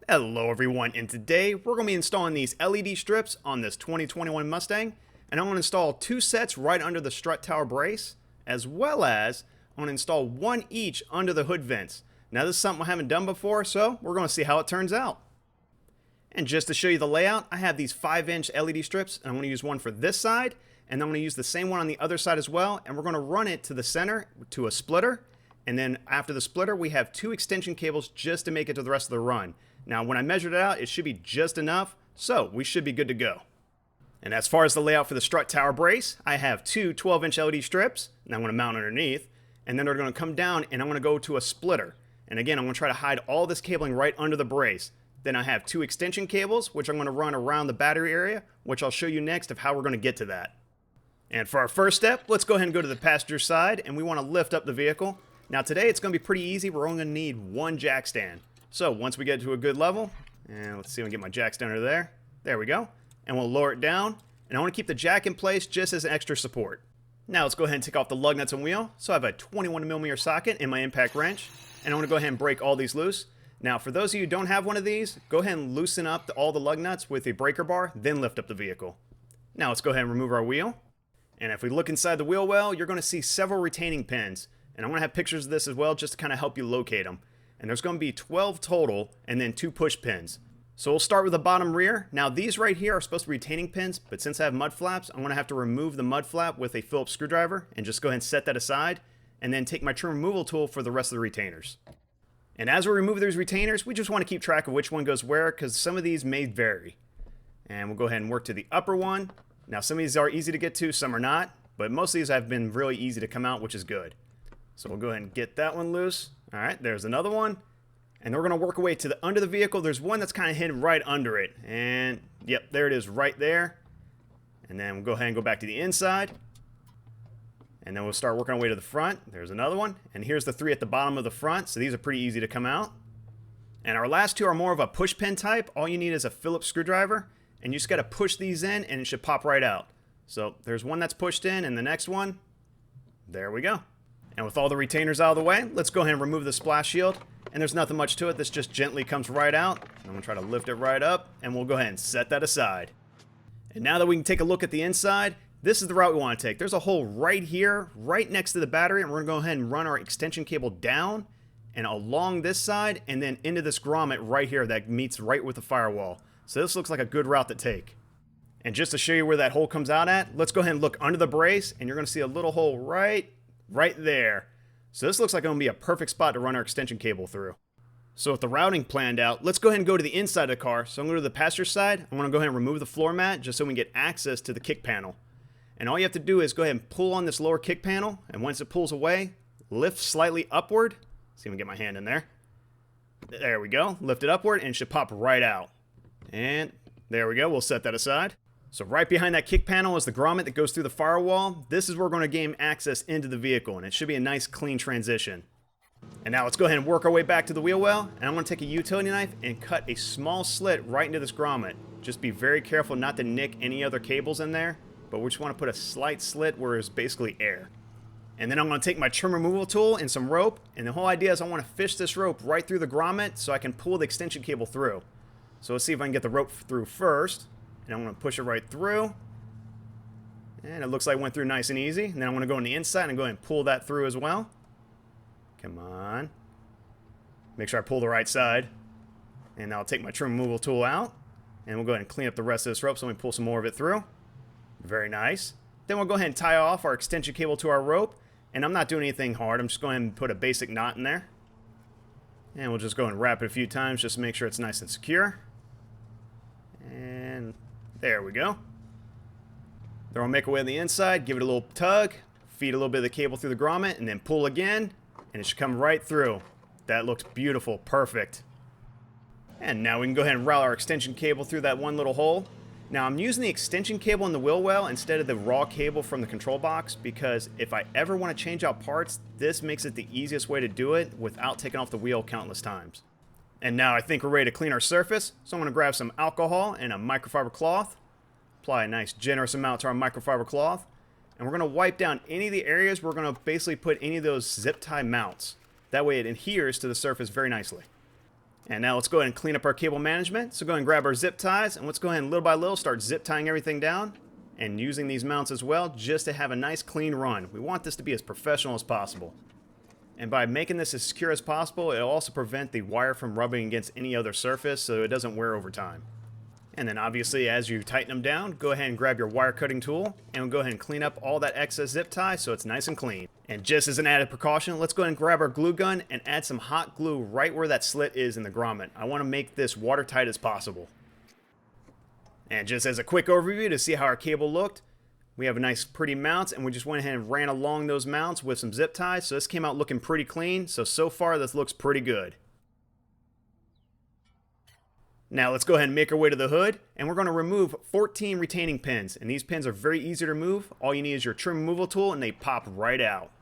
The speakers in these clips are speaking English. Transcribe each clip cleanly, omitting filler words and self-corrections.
Hello everyone, and today we're going to be installing these LED strips on this 2021 Mustang, and I'm going to install two sets right under the strut tower brace, as well as I'm going to install one each under the hood vents. Now this is something I haven't done before, so we're going to see how it turns out. And just to show you the layout, I have these 5-inch LED strips, and I'm going to use one for this side, and I'm going to use the same one on the other side as well, and we're going to run it to the center to a splitter, and then after the splitter we have two extension cables just to make it to the rest of the run. Now, when I measured it out, it should be just enough, so we should be good to go. And as far as the layout for the strut tower brace, I have two 12-inch LED strips, and I'm going to mount underneath, and then they're going to come down, and I'm going to go to a splitter. And again, I'm going to try to hide all this cabling right under the brace. Then I have two extension cables, which I'm going to run around the battery area, which I'll show you next of how we're going to get to that. And for our first step, let's go ahead and go to the passenger side, and we want to lift up the vehicle. Now today, it's going to be pretty easy. We're only going to need one jack stand. So once we get to a good level, and let's see if I can get my jack stand under there. There we go. And we'll lower it down. And I want to keep the jack in place just as an extra support. Now let's go ahead and take off the lug nuts and wheel. So I have a 21mm socket in my impact wrench. And I want to go ahead and break all these loose. Now for those of you who don't have one of these, go ahead and loosen up all the lug nuts with a breaker bar, then lift up the vehicle. Now let's go ahead and remove our wheel. And if we look inside the wheel well, you're going to see several retaining pins. And I'm going to have pictures of this as well just to kind of help you locate them. And there's going to be 12 total and then 2 push pins. So we'll start with the bottom rear. Now these right here are supposed to be retaining pins, but since I have mud flaps, I'm going to have to remove the mud flap with a Phillips screwdriver and just go ahead and set that aside and then take my trim removal tool for the rest of the retainers. And as we remove these retainers, we just want to keep track of which one goes where because some of these may vary. And we'll go ahead and work to the upper one. Now some of these are easy to get to, some are not, but most of these have been really easy to come out, which is good. So we'll go ahead and get that one loose. All right, there's another one. And we're going to work our way to the under the vehicle. There's one that's kind of hidden right under it. And yep, there it is right there. And then we'll go ahead and go back to the inside. And then we'll start working our way to the front. There's another one. And here's the 3 at the bottom of the front. So these are pretty easy to come out. And our last 2 are more of a push pin type. All you need is a Phillips screwdriver. And you just got to push these in and it should pop right out. So there's one that's pushed in and the next one. There we go. And with all the retainers out of the way, let's go ahead and remove the splash shield. And there's nothing much to it. This just gently comes right out. I'm going to try to lift it right up, and we'll go ahead and set that aside. And now that we can take a look at the inside, this is the route we want to take. There's a hole right here, right next to the battery, and we're going to go ahead and run our extension cable down and along this side, and then into this grommet right here that meets right with the firewall. So this looks like a good route to take. And just to show you where that hole comes out at, let's go ahead and look under the brace, and you're going to see a little hole right there. So this looks like it's going to be a perfect spot to run our extension cable through. So with the routing planned out, let's go ahead and go to the inside of the car. So I'm going to go to the passenger side. I'm going to go ahead and remove the floor mat just so we can get access to the kick panel. And all you have to do is go ahead and pull on this lower kick panel. And once it pulls away, lift slightly upward. See if I can get my hand in there. There we go. Lift it upward and it should pop right out. And there we go. We'll set that aside. So right behind that kick panel is the grommet that goes through the firewall. This is where we're going to gain access into the vehicle, and it should be a nice clean transition. And now let's go ahead and work our way back to the wheel well, and I'm going to take a utility knife and cut a small slit right into this grommet. Just be very careful not to nick any other cables in there, but we just want to put a slight slit where it's basically air. And then I'm going to take my trim removal tool and some rope, and the whole idea is I want to fish this rope right through the grommet so I can pull the extension cable through. So let's see if I can get the rope through first. And I'm going to push it right through. And it looks like it went through nice and easy. And then I'm going to go on the inside and go ahead and pull that through as well. Come on. Make sure I pull the right side. And I'll take my trim removal tool out. And we'll go ahead and clean up the rest of this rope so we can pull some more of it through. Very nice. Then we'll go ahead and tie off our extension cable to our rope. And I'm not doing anything hard. I'm just going to put a basic knot in there. And we'll just go and wrap it a few times just to make sure it's nice and secure. And there we go. Then we'll make our way on the inside, give it a little tug, feed a little bit of the cable through the grommet, and then pull again, and it should come right through. That looks beautiful, perfect. And now we can go ahead and route our extension cable through that one little hole. Now I'm using the extension cable in the wheel well instead of the raw cable from the control box because if I ever want to change out parts, this makes it the easiest way to do it without taking off the wheel countless times. And now I think we're ready to clean our surface, so I'm going to grab some alcohol and a microfiber cloth, apply a nice generous amount to our microfiber cloth, and we're going to wipe down any of the areas we're going to basically put any of those zip tie mounts. That way it adheres to the surface very nicely. And now let's go ahead and clean up our cable management. So go ahead and grab our zip ties, and let's go ahead and little by little start zip tying everything down and using these mounts as well just to have a nice clean run. We want this to be as professional as possible. And by making this as secure as possible, it'll also prevent the wire from rubbing against any other surface so it doesn't wear over time. And then obviously as you tighten them down, go ahead and grab your wire cutting tool and we'll go ahead and clean up all that excess zip tie so it's nice and clean. And just as an added precaution, let's go ahead and grab our glue gun and add some hot glue right where that slit is in the grommet. I want to make this watertight as possible. And just as a quick overview to see how our cable looked, we have a nice pretty mounts and we just went ahead and ran along those mounts with some zip ties. So this came out looking pretty clean. So far this looks pretty good. Now let's go ahead and make our way to the hood, and we're going to remove 14 retaining pins, and these pins are very easy to remove. All you need is your trim removal tool and they pop right out.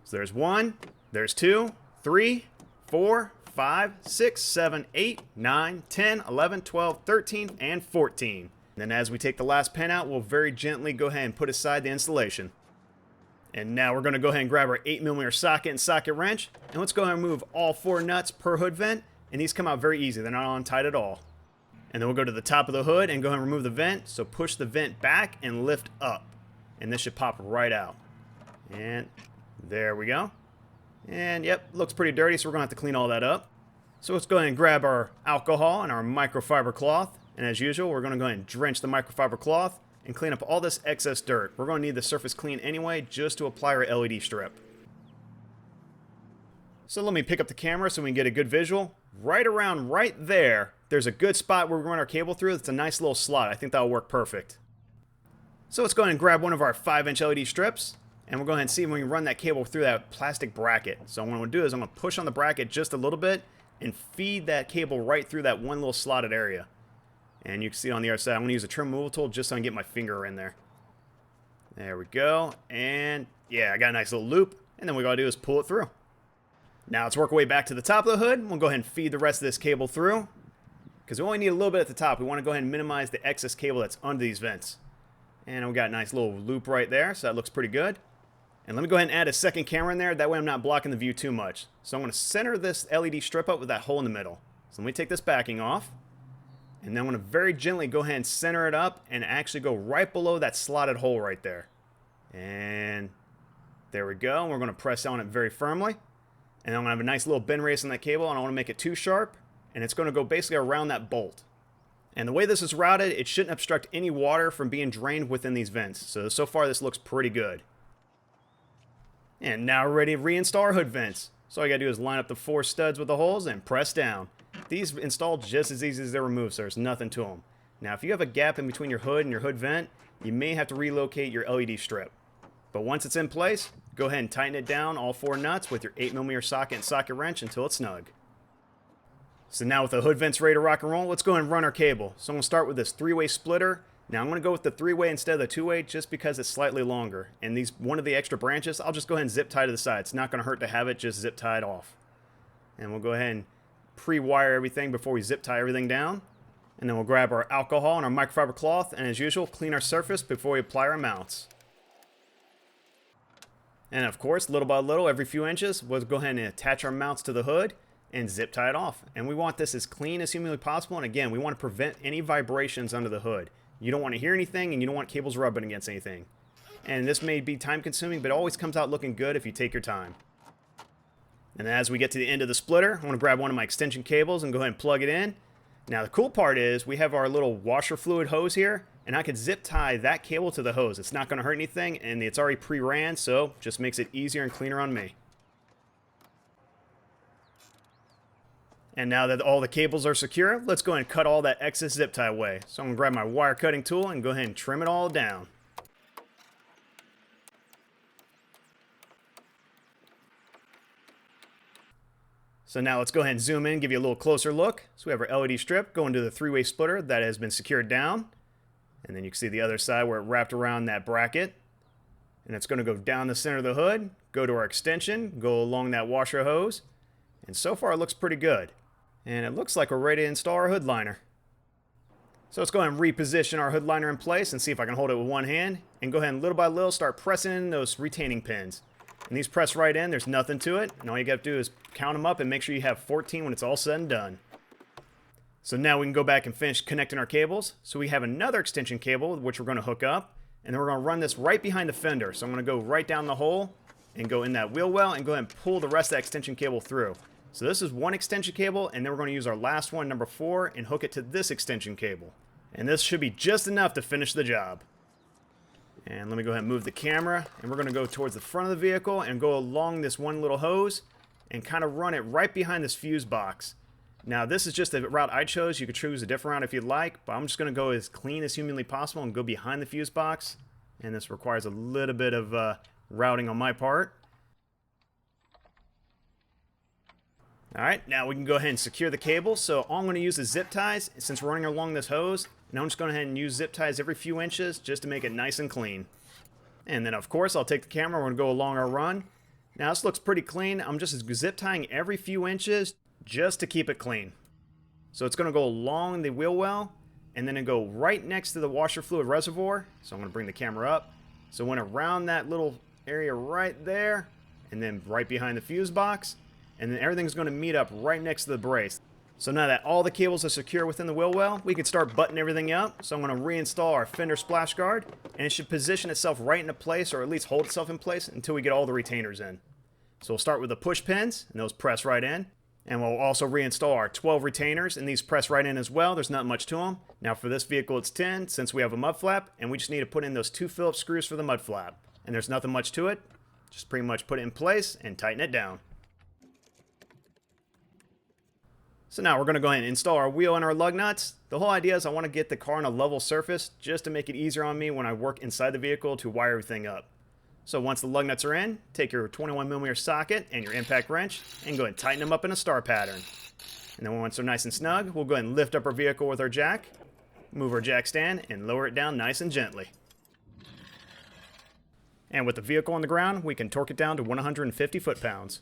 So there's 1, there's 2, 3, 4, 5, 6, 7, 8, 9, 10, 11, 12, 13, and 14. And then as we take the last pin out, we'll very gently go ahead and put aside the installation. And now we're going to go ahead and grab our 8mm socket and socket wrench, and let's go ahead and remove all 4 nuts per hood vent, and these come out very easy. They're not on tight at all. And then we'll go to the top of the hood and go ahead and remove the vent. So push the vent back and lift up. And this should pop right out. And there we go. And yep, looks pretty dirty, so we're going to have to clean all that up. So let's go ahead and grab our alcohol and our microfiber cloth. And as usual, we're going to go ahead and drench the microfiber cloth and clean up all this excess dirt. We're going to need the surface clean anyway just to apply our LED strip. So let me pick up the camera so we can get a good visual. Right around right there, there's a good spot where we run our cable through. It's a nice little slot. I think that'll work perfect. So let's go ahead and grab one of our 5-inch LED strips, and we'll go ahead and see if we can run that cable through that plastic bracket. So what I'm going to do is I'm going to push on the bracket just a little bit and feed that cable right through that one little slotted area. And you can see it on the other side. I'm going to use a trim removal tool just so I can get my finger in there. There we go. And yeah, I got a nice little loop. And then what we got to do is pull it through. Now let's work our way back to the top of the hood. We'll go ahead and feed the rest of this cable through, because we only need a little bit at the top. We want to go ahead and minimize the excess cable that's under these vents. And we got a nice little loop right there, so that looks pretty good. And let me go ahead and add a second camera in there. That way I'm not blocking the view too much. So I'm going to center this LED strip up with that hole in the middle. So let me take this backing off. And then I'm going to very gently go ahead and center it up and actually go right below that slotted hole right there. And there we go. And we're going to press on it very firmly. And I'm going to have a nice little bend radius on that cable. I don't want to make it too sharp. And it's going to go basically around that bolt. And the way this is routed, it shouldn't obstruct any water from being drained within these vents. So far this looks pretty good. And now we're ready to reinstall our hood vents. So all you got to do is line up the 4 studs with the holes and press down. These install just as easy as they're removed, so there's nothing to them. Now if you have a gap in between your hood and your hood vent, you may have to relocate your LED strip. But once it's in place, go ahead and tighten it down, all 4 nuts, with your 8mm socket and socket wrench until it's snug. So now with the hood vents ready to rock and roll, let's go ahead and run our cable. So I'm going to start with this 3-way splitter. Now I'm going to go with the 3-way instead of the 2-way just because it's slightly longer. And one of the extra branches, I'll just go ahead and zip tie to the side. It's not going to hurt to have it just zip tied off. And we'll go ahead and pre-wire everything before we zip tie everything down. And then we'll grab our alcohol and our microfiber cloth, and as usual, clean our surface before we apply our mounts. And of course, little by little, every few inches, we'll go ahead and attach our mounts to the hood and zip tie it off. And we want this as clean as humanly possible. And again, we want to prevent any vibrations under the hood. You don't want to hear anything, and you don't want cables rubbing against anything. And this may be time consuming, but it always comes out looking good if you take your time. And as we get to the end of the splitter, I want to grab one of my extension cables and go ahead and plug it in. Now the cool part is we have our little washer fluid hose here, and I could zip tie that cable to the hose. It's not going to hurt anything, and it's already pre-ran, so just makes it easier and cleaner on me. And now that all the cables are secure, let's go ahead and cut all that excess zip tie away. So I'm going to grab my wire cutting tool and go ahead and trim it all down. So now let's go ahead and zoom in and give you a little closer look. So we have our LED strip going to the 3-way splitter that has been secured down. And then you can see the other side where it wrapped around that bracket. And it's going to go down the center of the hood, go to our extension, go along that washer hose. And so far it looks pretty good. And it looks like we're ready to install our hood liner. So let's go ahead and reposition our hood liner in place and see if I can hold it with one hand. And go ahead and little by little start pressing in those retaining pins. And these press right in, there's nothing to it. And all you got to do is count them up and make sure you have 14 when it's all said and done. So now we can go back and finish connecting our cables. So we have another extension cable which we're going to hook up, and then we're going to run this right behind the fender. So I'm going to go right down the hole and go in that wheel well and go ahead and pull the rest of that extension cable through. So this is one extension cable, and then we're going to use our last one, number 4, and hook it to this extension cable. And this should be just enough to finish the job. And let me go ahead and move the camera, and we're going to go towards the front of the vehicle and go along this one little hose and kind of run it right behind this fuse box. Now this is just the route I chose. You could choose a different route if you'd like, but I'm just going to go as clean as humanly possible and go behind the fuse box. And this requires a little bit of routing on my part. Alright, now we can go ahead and secure the cable. So all I'm going to use is zip ties since we're running along this hose. And I'm just going ahead and use zip ties every few inches just to make it nice and clean. And then of course I'll take the camera, we're going to go along our run. Now this looks pretty clean. I'm just zip tying every few inches just to keep it clean. So it's going to go along the wheel well, and then it go right next to the washer fluid reservoir. So I'm going to bring the camera up. So it went around that little area right there, and then right behind the fuse box, and then everything's going to meet up right next to the brace. So now that all the cables are secure within the wheel well, we can start buttoning everything up. So I'm going to reinstall our Fender splash guard, and it should position itself right into place, or at least hold itself in place until we get all the retainers in. So we'll start with the push pins, and those press right in. And we'll also reinstall our 12 retainers, and these press right in as well. There's not much to them. Now for this vehicle it's 10 since we have a mud flap, and we just need to put in those 2 Phillips screws for the mud flap. And there's nothing much to it. Just pretty much put it in place and tighten it down. So now we're going to go ahead and install our wheel and our lug nuts. The whole idea is I want to get the car on a level surface just to make it easier on me when I work inside the vehicle to wire everything up. So once the lug nuts are in, take your 21mm socket and your impact wrench and go ahead and tighten them up in a star pattern. And then once they're nice and snug, we'll go ahead and lift up our vehicle with our jack, move our jack stand, and lower it down nice and gently. And with the vehicle on the ground, we can torque it down to 150 foot-pounds.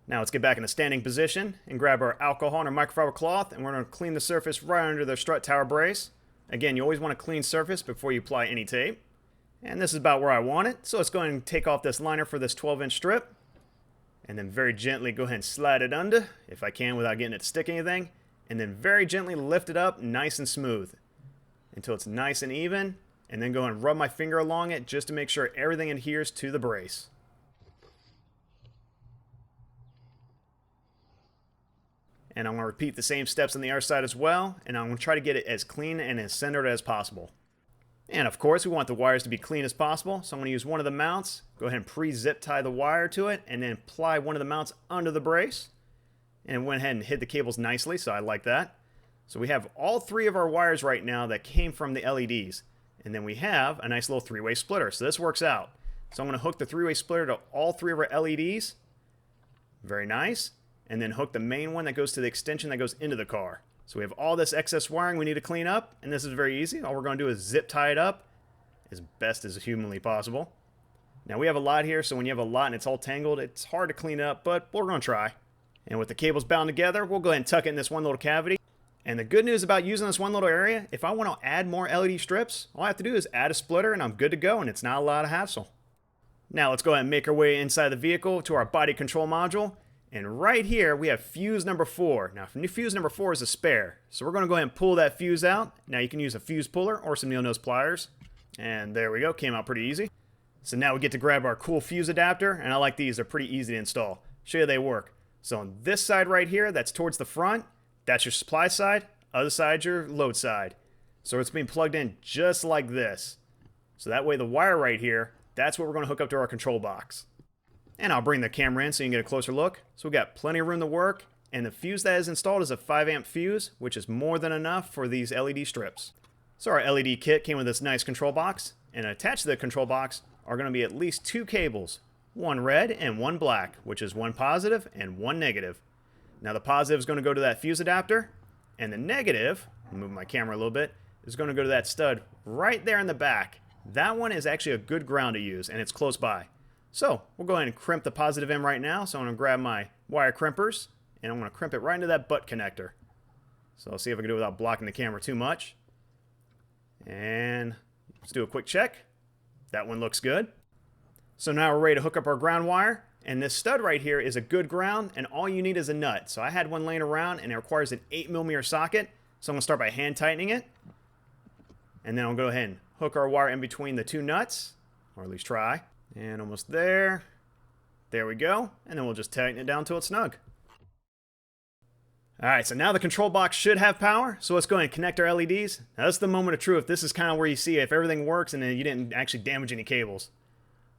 Now let's get back in a standing position and grab our alcohol and our microfiber cloth, and we're going to clean the surface right under the strut tower brace. Again, you always want a clean surface before you apply any tape. And this is about where I want it. So let's go ahead and take off this liner for this 12-inch strip. And then very gently go ahead and slide it under, if I can without getting it to stick anything. And then very gently lift it up nice and smooth until it's nice and even. And then go ahead and rub my finger along it just to make sure everything adheres to the brace. And I'm going to repeat the same steps on the other side as well, and I'm going to try to get it as clean and as centered as possible. And of course we want the wires to be clean as possible, so I'm going to use one of the mounts, go ahead and pre-zip tie the wire to it, and then apply one of the mounts under the brace. And it went ahead and hid the cables nicely, so I like that. So we have all 3 of our wires right now that came from the LEDs. And then we have a nice little 3-way splitter, so this works out. So I'm going to hook the 3-way splitter to all 3 of our LEDs. Very nice. And then hook the main one that goes to the extension that goes into the car. So we have all this excess wiring we need to clean up, and this is very easy. All we're going to do is zip tie it up as best as humanly possible. Now we have a lot here, so when you have a lot and it's all tangled, it's hard to clean up, but we're going to try. And with the cables bound together, we'll go ahead and tuck it in this one little cavity. And the good news about using this one little area, if I want to add more LED strips, all I have to do is add a splitter and I'm good to go, and it's not a lot of hassle. Now let's go ahead and make our way inside the vehicle to our body control module. And right here, we have fuse number 4. Now, fuse number 4 is a spare. So we're going to go ahead and pull that fuse out. Now, you can use a fuse puller or some needle nose pliers. And there we go. Came out pretty easy. So now we get to grab our cool fuse adapter. And I like these. They're pretty easy to install. Show you how they work. So on this side right here, that's towards the front. That's your supply side. Other side's your load side. So it's being plugged in just like this. So that way the wire right here, that's what we're going to hook up to our control box. And I'll bring the camera in so you can get a closer look. So we've got plenty of room to work, and the fuse that is installed is a 5-amp fuse, which is more than enough for these LED strips. So our LED kit came with this nice control box, and attached to the control box are going to be at least 2 cables, one red and one black, which is one positive and one negative. Now the positive is going to go to that fuse adapter, and the negative, I'll move my camera a little bit, is going to go to that stud right there in the back. That one is actually a good ground to use, and it's close by. So we'll go ahead and crimp the positive end right now. So I'm going to grab my wire crimpers, and I'm going to crimp it right into that butt connector. So I'll see if I can do it without blocking the camera too much. And let's do a quick check. That one looks good. So now we're ready to hook up our ground wire. And this stud right here is a good ground, and all you need is a nut. So I had one laying around, and it requires an 8mm socket. So I'm going to start by hand tightening it. And then I'll go ahead and hook our wire in between the two nuts, or at least try. And almost there. There we go. And then we'll just tighten it down till it's snug. Alright, so now the control box should have power. So let's go ahead and connect our LEDs. Now that's the moment of truth. This is kind of where you see if everything works and then you didn't actually damage any cables.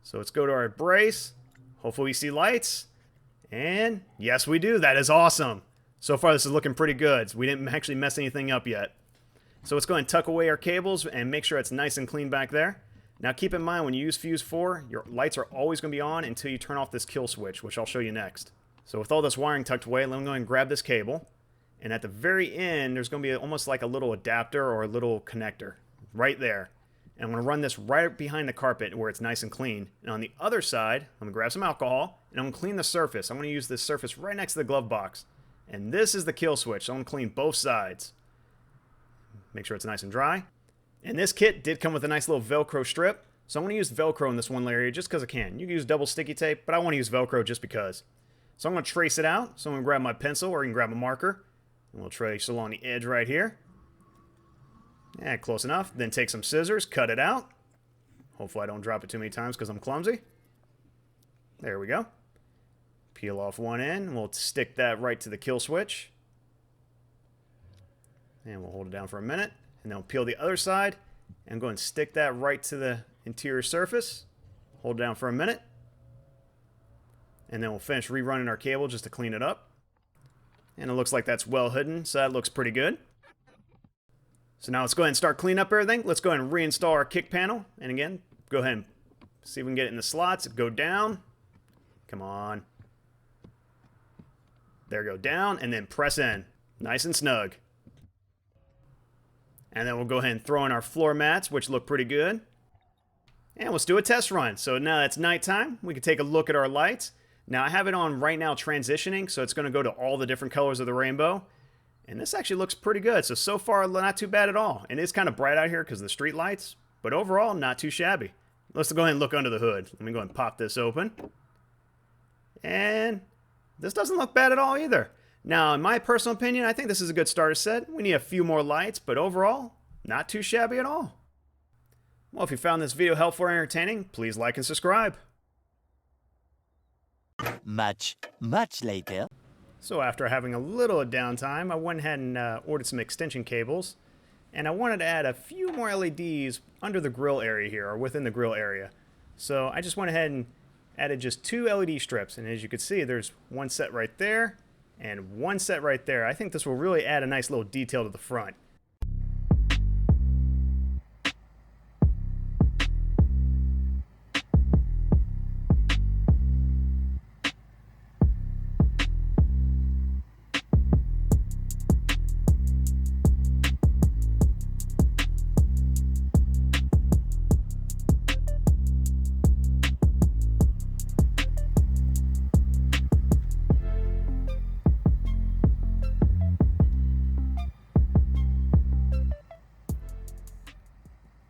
So let's go to our brace. Hopefully we see lights. And yes, we do. That is awesome. So far this is looking pretty good. We didn't actually mess anything up yet. So let's go ahead and tuck away our cables and make sure it's nice and clean back there. Now keep in mind when you use fuse 4, your lights are always going to be on until you turn off this kill switch, which I'll show you next. So with all this wiring tucked away, let me go ahead and grab this cable. And at the very end, there's going to be almost like a little adapter or a little connector right there. And I'm going to run this right behind the carpet where it's nice and clean. And on the other side, I'm going to grab some alcohol and I'm going to clean the surface. I'm going to use this surface right next to the glove box. And this is the kill switch, so I'm going to clean both sides. Make sure it's nice and dry. And this kit did come with a nice little Velcro strip. So I'm going to use Velcro in this one area just because I can. You can use double sticky tape, but I want to use Velcro just because. So I'm going to trace it out. So I'm going to grab my pencil, or you can grab a marker. And we'll trace along the edge right here. Yeah, close enough. Then take some scissors, cut it out. Hopefully I don't drop it too many times because I'm clumsy. There we go. Peel off one end, and we'll stick that right to the kill switch. And we'll hold it down for a minute. And then we'll peel the other side and go and stick that right to the interior surface. Hold it down for a minute. And then we'll finish rerunning our cable just to clean it up. And it looks like that's well hidden, so that looks pretty good. So now let's go ahead and start cleaning up everything. Let's go ahead and reinstall our kick panel. And again, go ahead and see if we can get it in the slots. Go down. Come on. There, go down, and then press in. Nice and snug. And then we'll go ahead and throw in our floor mats, which look pretty good. And let's do a test run. So now that it's nighttime, we can take a look at our lights. Now I have it on right now transitioning, so it's going to go to all the different colors of the rainbow. And this actually looks pretty good. So far, not too bad at all. And it's kind of bright out here because of the street lights. But overall, not too shabby. Let's go ahead and look under the hood. Let me go ahead and pop this open. And this doesn't look bad at all either. Now, in my personal opinion, I think this is a good starter set. We need a few more lights, but overall, not too shabby at all. Well, if you found this video helpful or entertaining, please like and subscribe. Much later. So after having a little downtime, I went ahead and ordered some extension cables. And I wanted to add a few more LEDs under the grill area here, or within the grill area. So I just went ahead and added just 2 LED strips. And as you can see, there's one set right there and one set right there. I think this will really add a nice little detail to the front.